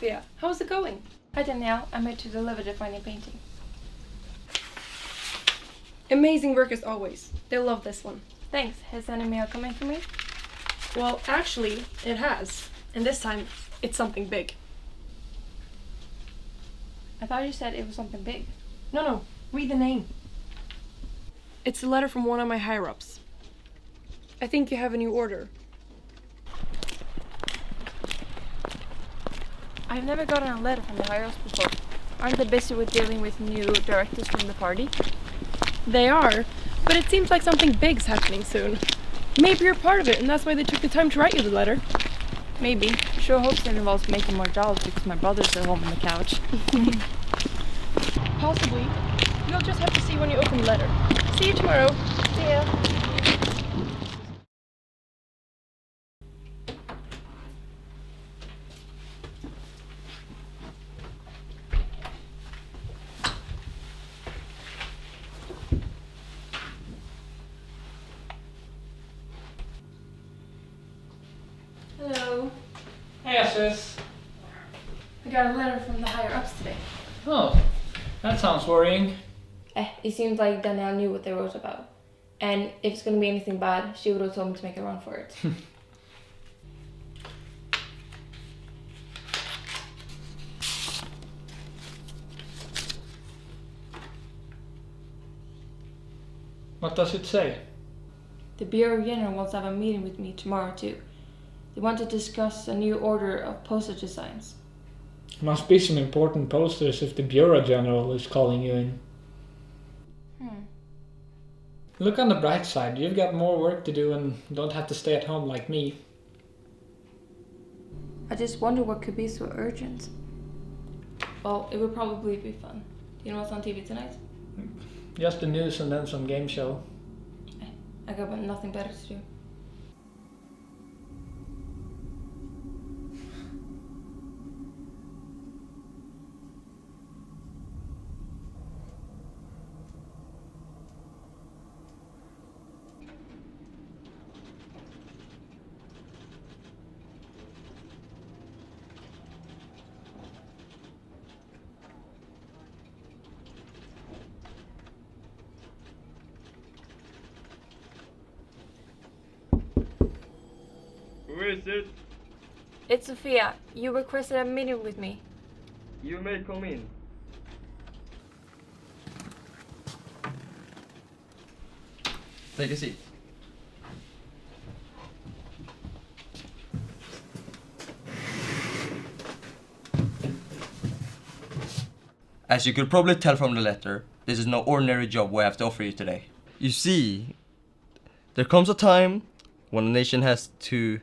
Sofia. How's it going? Hi Danielle, I'm here to deliver the final painting. Amazing work as always. They'll love this one. Thanks. Has any mail come in for me? Well, actually, it has. And this time, it's something big. I thought you said it was something big. No. Read the name. It's a letter from one of my higher-ups. I think you have a new order. I've never gotten a letter from the higher-ups before. Aren't they busy with dealing with new directors from the party? They are, but it seems like something big's happening soon. Maybe you're part of it, and that's why they took the time to write you the letter. Maybe. Sure hopes it involves making more dolls because my brother's at home on the couch. Possibly. You'll just have to see when you open the letter. See you tomorrow. See ya. Hello. Hey, sis. I got a letter from the higher-ups today. Oh, that sounds worrying. It seems like Danielle knew what they wrote about. And if it's going to be anything bad, she would have told me to make a run for it. What does it say? The Bureau General wants to have a meeting with me tomorrow too. They want to discuss a new order of postage designs. Must be some important posters if the Bureau General is calling you in. Look on the bright side, you've got more work to do and don't have to stay at home like me. I just wonder what could be so urgent. Well, it would probably be fun. Do you know what's on TV tonight? Just the news and then some game show. I got nothing better to do. Who is it? It's Sofia. You requested a meeting with me. You may come in. Take a seat. As you could probably tell from the letter, this is no ordinary job we have to offer you today. You see, there comes a time when a nation has to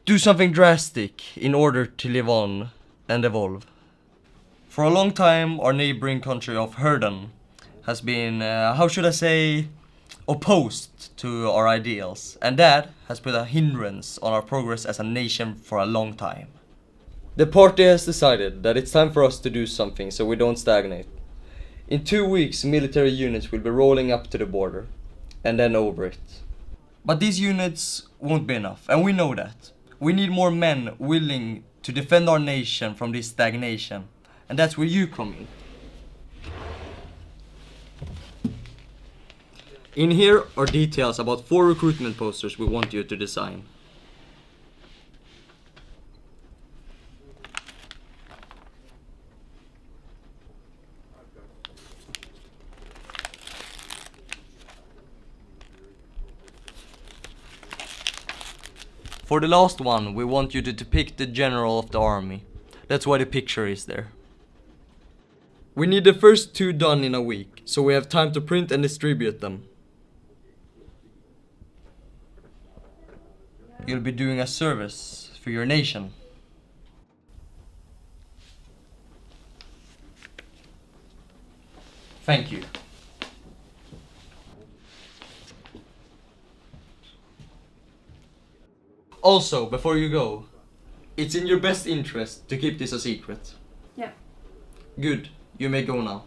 do something drastic in order to live on and evolve. For a long time, our neighboring country of Herden has been, opposed to our ideals, and that has put a hindrance on our progress as a nation for a long time. The party has decided that it's time for us to do something so we don't stagnate. In 2 weeks, military units will be rolling up to the border, and then over it. But these units won't be enough, and we know that. We need more men willing to defend our nation from this stagnation, and that's where you come in. In here are details about 4 recruitment posters we want you to design. For the last one, we want you to depict the general of the army. That's why the picture is there. We need the first 2 done in a week, so we have time to print and distribute them. You'll be doing a service for your nation. Thank you. Also, before you go, it's in your best interest to keep this a secret. Yeah. Good, you may go now.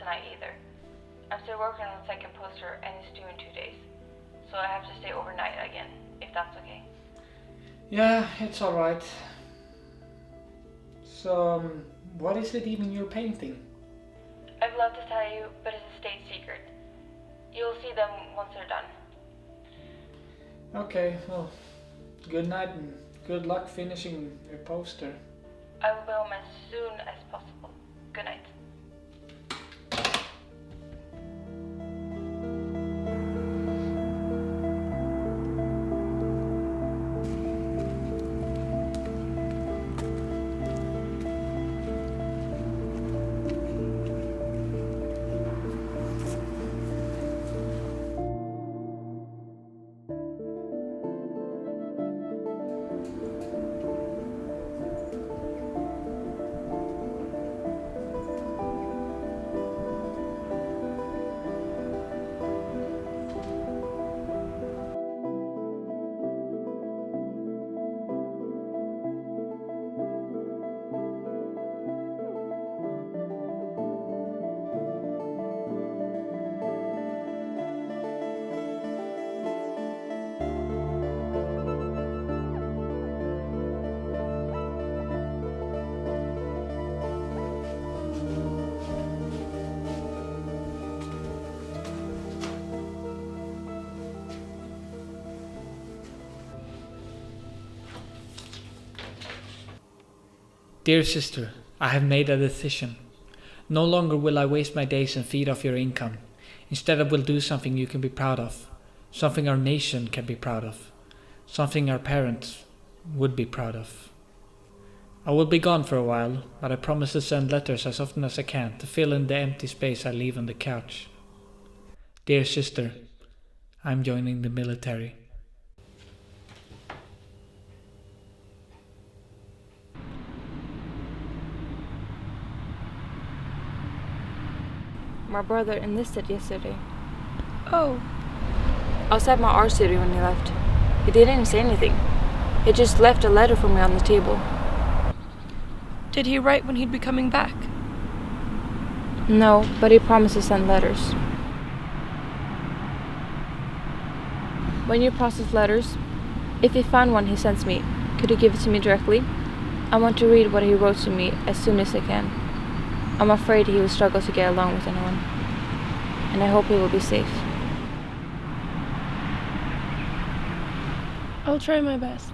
tonight either. I'm still working on the second poster and it's due in 2 days. So I have to stay overnight again, if that's okay. Yeah, it's alright. So, what is it even you're painting? I'd love to tell you, but it's a state secret. You'll see them once they're done. Okay, well, good night and good luck finishing your poster. I will be home as soon as possible. Good night. Dear sister, I have made a decision. No longer will I waste my days and feed off your income. Instead, I will do something you can be proud of. Something our nation can be proud of. Something our parents would be proud of. I will be gone for a while, but I promise to send letters as often as I can to fill in the empty space I leave on the couch. Dear sister, I'm joining the military. My brother enlisted yesterday. Oh, I was at my art studio when he left. He didn't say anything. He just left a letter for me on the table. did he write when he'd be coming back? No, but he promised to send letters. When you process letters, if you find one he sends me, could you give it to me directly? I want to read what he wrote to me as soon as I can. I'm afraid he will struggle to get along with anyone, and I hope he will be safe. I'll try my best.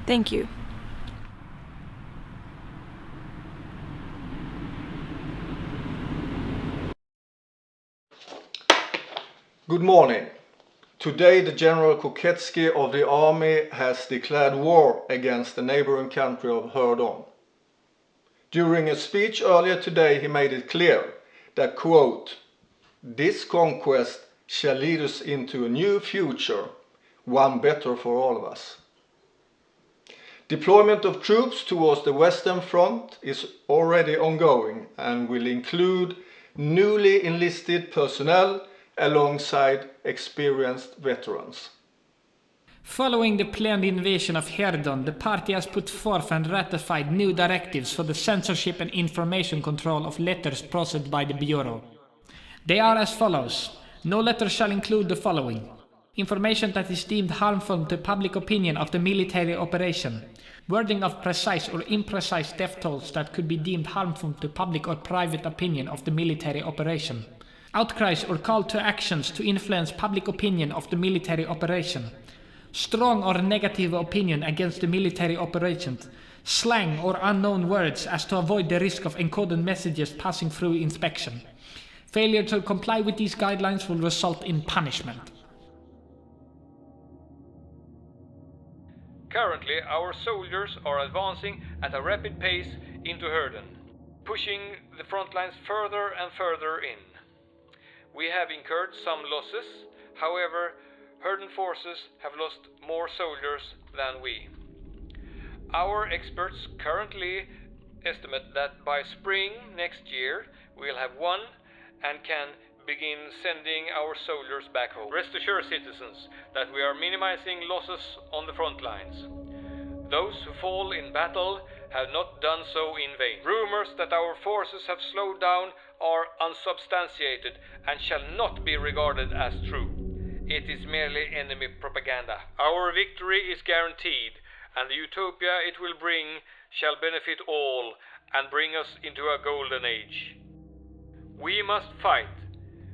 Thank you. Good morning. Today the General Koketsky of the army has declared war against the neighboring country of Herdon. During a speech earlier today he made it clear that, quote, "This conquest shall lead us into a new future, one better for all of us." Deployment of troops towards the Western Front is already ongoing and will include newly enlisted personnel alongside experienced veterans. Following the planned invasion of Herdon, the party has put forth and ratified new directives for the censorship and information control of letters processed by the Bureau. They are as follows. No letter shall include the following: information that is deemed harmful to public opinion of the military operation, wording of precise or imprecise death tolls that could be deemed harmful to public or private opinion of the military operation, outcries or call to actions to influence public opinion of the military operation, strong or negative opinion against the military operations, slang or unknown words as to avoid the risk of encoded messages passing through inspection. Failure to comply with these guidelines will result in punishment. Currently, our soldiers are advancing at a rapid pace into Herdon, pushing the front lines further and further in. We have incurred some losses, however, Herdon forces have lost more soldiers than we. Our experts currently estimate that by spring next year we'll have won and can begin sending our soldiers back home. Rest assured, citizens, that we are minimizing losses on the front lines. Those who fall in battle have not done so in vain. Rumors that our forces have slowed down are unsubstantiated and shall not be regarded as true. It is merely enemy propaganda. Our victory is guaranteed, and the utopia it will bring shall benefit all and bring us into a golden age. We must fight,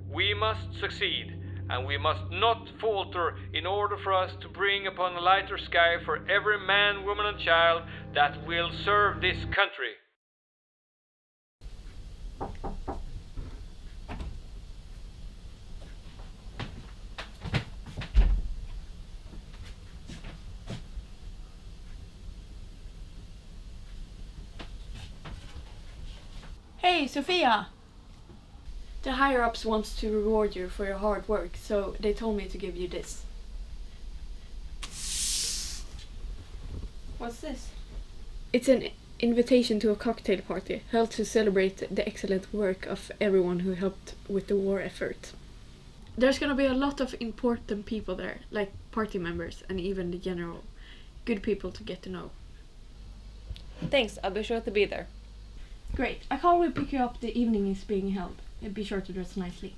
we must succeed, and we must not falter in order for us to bring upon a lighter sky for every man, woman and child that will serve this country. Hey, Sofia! The higher-ups wants to reward you for your hard work, so they told me to give you this. What's this? It's an invitation to a cocktail party held to celebrate the excellent work of everyone who helped with the war effort. There's gonna be a lot of important people there, like party members and even the general. Good people to get to know. Thanks, I'll be sure to be there. Great. I can't wait to pick you up the evening is being held. And be sure to dress nicely.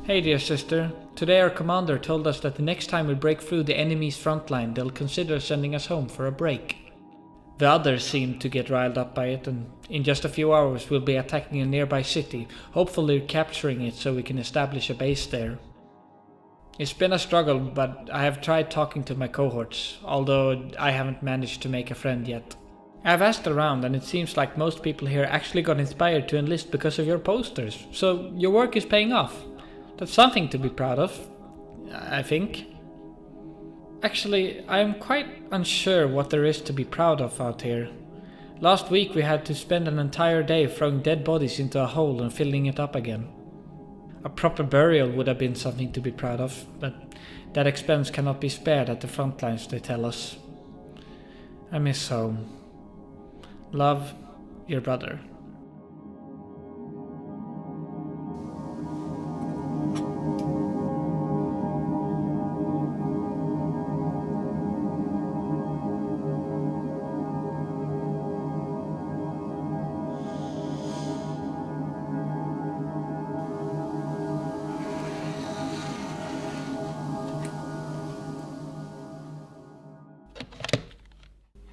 Hey dear sister, today our commander told us that the next time we break through the enemy's front line, they'll consider sending us home for a break. The others seem to get riled up by it, and in just a few hours we'll be attacking a nearby city, hopefully capturing it so we can establish a base there. It's been a struggle, but I have tried talking to my cohorts, although I haven't managed to make a friend yet. I've asked around and it seems like most people here actually got inspired to enlist because of your posters, so your work is paying off. That's something to be proud of, I think. Actually, I am quite unsure what there is to be proud of out here. Last week we had to spend an entire day throwing dead bodies into a hole and filling it up again. A proper burial would have been something to be proud of, but that expense cannot be spared at the front lines, they tell us. I miss home. Love, your brother.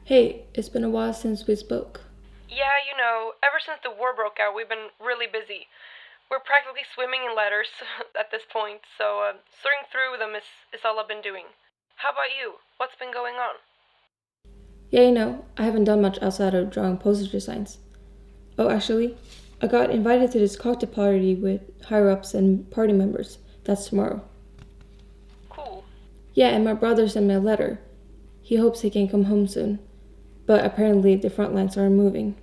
Hey, it's been a while since we spoke. Yeah, you know, ever since the war broke out, we've been really busy. We're practically swimming in letters at this point, so sorting through them is all I've been doing. How about you? What's been going on? Yeah, you know, I haven't done much outside of drawing poster designs. Oh, actually, I got invited to this cocktail party with higher-ups and party members. That's tomorrow. Cool. Yeah, and my brother sent me a letter. He hopes he can come home soon. But apparently the front lines are moving.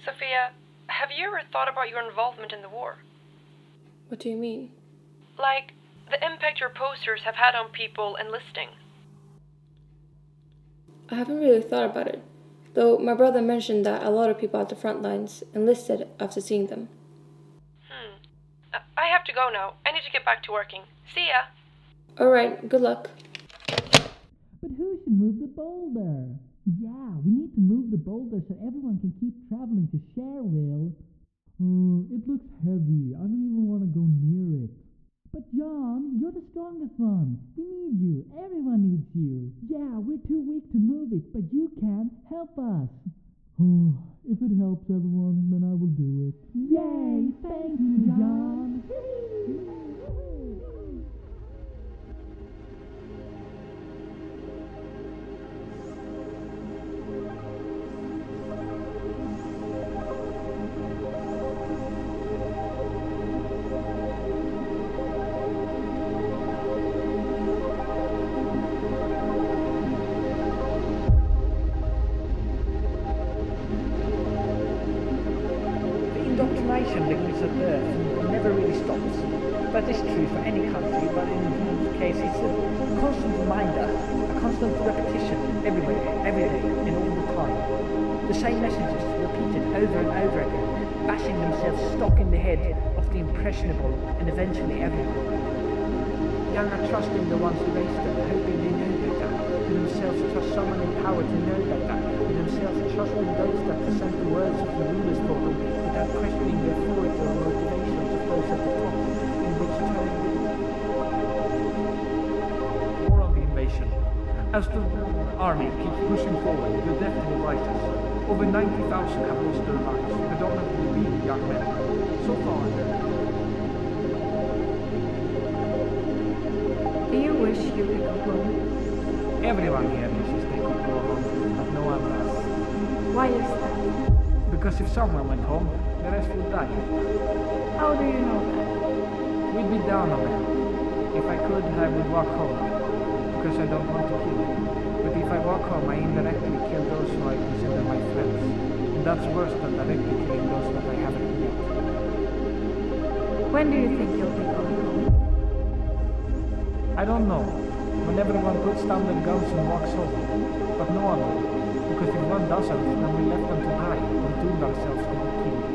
Sofia, have you ever thought about your involvement in the war? What do you mean? Like, the impact your posters have had on people enlisting. I haven't really thought about it, though my brother mentioned that a lot of people at the front lines enlisted after seeing them. I have to go now. I need to get back to working. See ya! Alright, good luck. But who should move the boulder? Yeah, we need to move the boulder so everyone can keep traveling to Shareville. Oh, it looks heavy. I don't even want to go near it. But John, you're the strongest one. We need you. Everyone needs you. Yeah, we're too weak to move it, but you can. Help us. Oh, if it helps everyone, then I will do it. Yay! Thank you, John. Indoctrination begins at birth and never really stops. That is true for any country, but in this case it's a constant reminder, a constant repetition everywhere, every day, and all the time. The same messages repeated over and over again, bashing themselves stock in the head of the impressionable and eventually everyone. Young are trusting the ones who raised them, hoping they know better, who themselves trust someone in power to know better, who themselves trusting those that present the words of the rulers for them without questioning the authority or motivations of those at the top, in which turn More on the invasion. As the army keeps pushing forward, the death toll rises. Over 90,000 have lost their lives, predominantly being young men. So far, Do you wish you could go home? everyone here wishes they could go home, but no one does. Why is that? Because if someone went home, the rest would die. How do you know that? We'd be down on them. If I could, I would walk home, because I don't want to kill. But if I walk home, I indirectly kill those who I consider my friends. And that's worse than directly killing those that I haven't met. When do you think you'll be going home? I don't know. When everyone puts down their guns and walks home. But no one will. Because if one doesn't, then we left them to die, or doomed ourselves to be killed.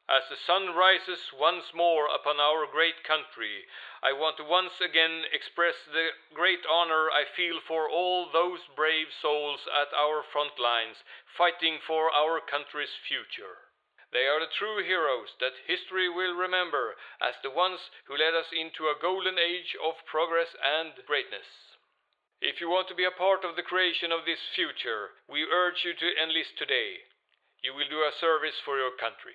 As the sun rises once more upon our great country, I want to once again express the great honor I feel for all those brave souls at our front lines fighting for our country's future. They are the true heroes that history will remember as the ones who led us into a golden age of progress and greatness. If you want to be a part of the creation of this future, we urge you to enlist today. You will do a service for your country.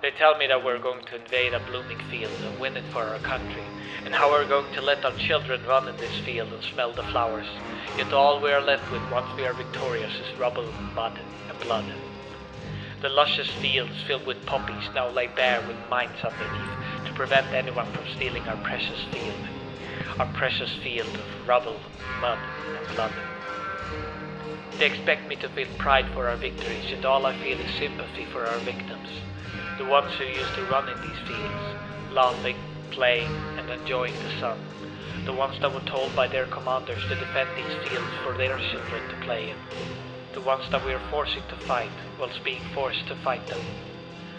They tell me that we're going to invade a blooming field and win it for our country, and how we're going to let our children run in this field and smell the flowers. Yet all we are left with once we are victorious is rubble, mud, and blood. The luscious fields filled with poppies now lay bare with mines underneath to prevent anyone from stealing our precious field. Our precious field of rubble, mud, and blood. They expect me to feel pride for our victories, yet all I feel is sympathy for our victims. The ones who used to run in these fields, laughing, playing, and enjoying the sun. The ones that were told by their commanders to defend these fields for their children to play in. The ones that we are forcing to fight, whilst being forced to fight them.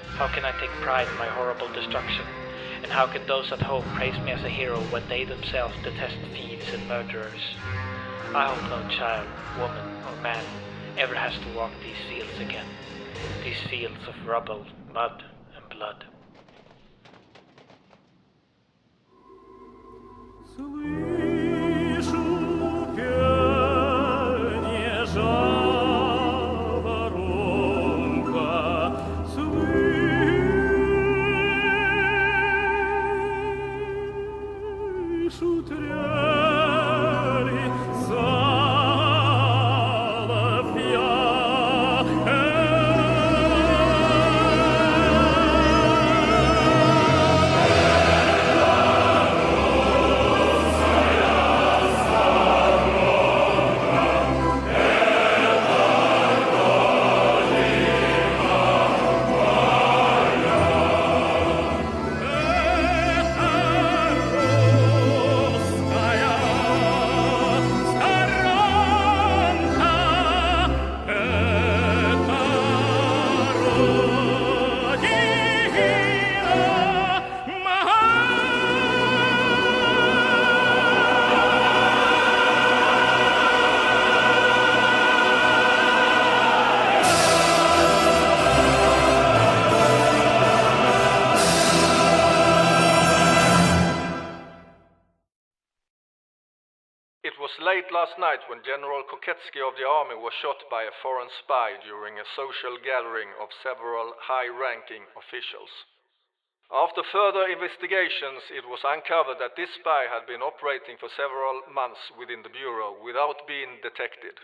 How can I take pride in my horrible destruction? And how can those at home praise me as a hero when they themselves detest thieves and murderers? I hope no child, woman, or man ever has to walk these fields again. These fields of rubble, mud, and blood. It was late last night when General Koketsky of the army was shot by a foreign spy during a social gathering of several high-ranking officials. After further investigations, it was uncovered that this spy had been operating for several months within the Bureau without being detected.